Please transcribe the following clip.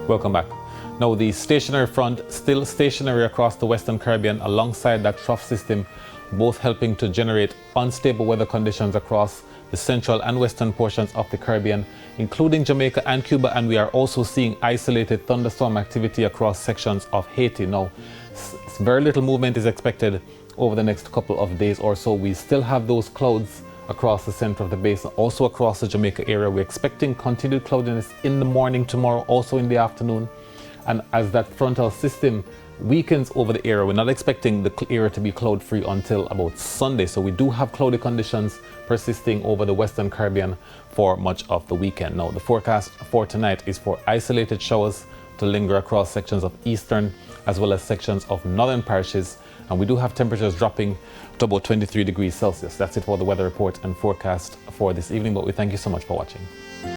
Welcome back. Now the stationary front still stationary across the Western Caribbean alongside that trough system, both helping to generate unstable weather conditions across the central and western portions of the Caribbean, including Jamaica and Cuba, and we are also seeing isolated thunderstorm activity across sections of Haiti. Now, very little movement is expected over the next couple of days or so. We still have those clouds across the center of the basin, also across the Jamaica area. We're expecting continued cloudiness in the morning tomorrow, also in the afternoon. And as that frontal system weakens over the area, we're not expecting the area to be cloud free until about Sunday. So we do have cloudy conditions persisting over the Western Caribbean for much of the weekend. Now, the forecast for tonight is for isolated showers to linger across sections of eastern as well as sections of northern parishes. And we do have temperatures dropping to about 23 degrees Celsius. That's it for the weather report and forecast for this evening, but we thank you so much for watching.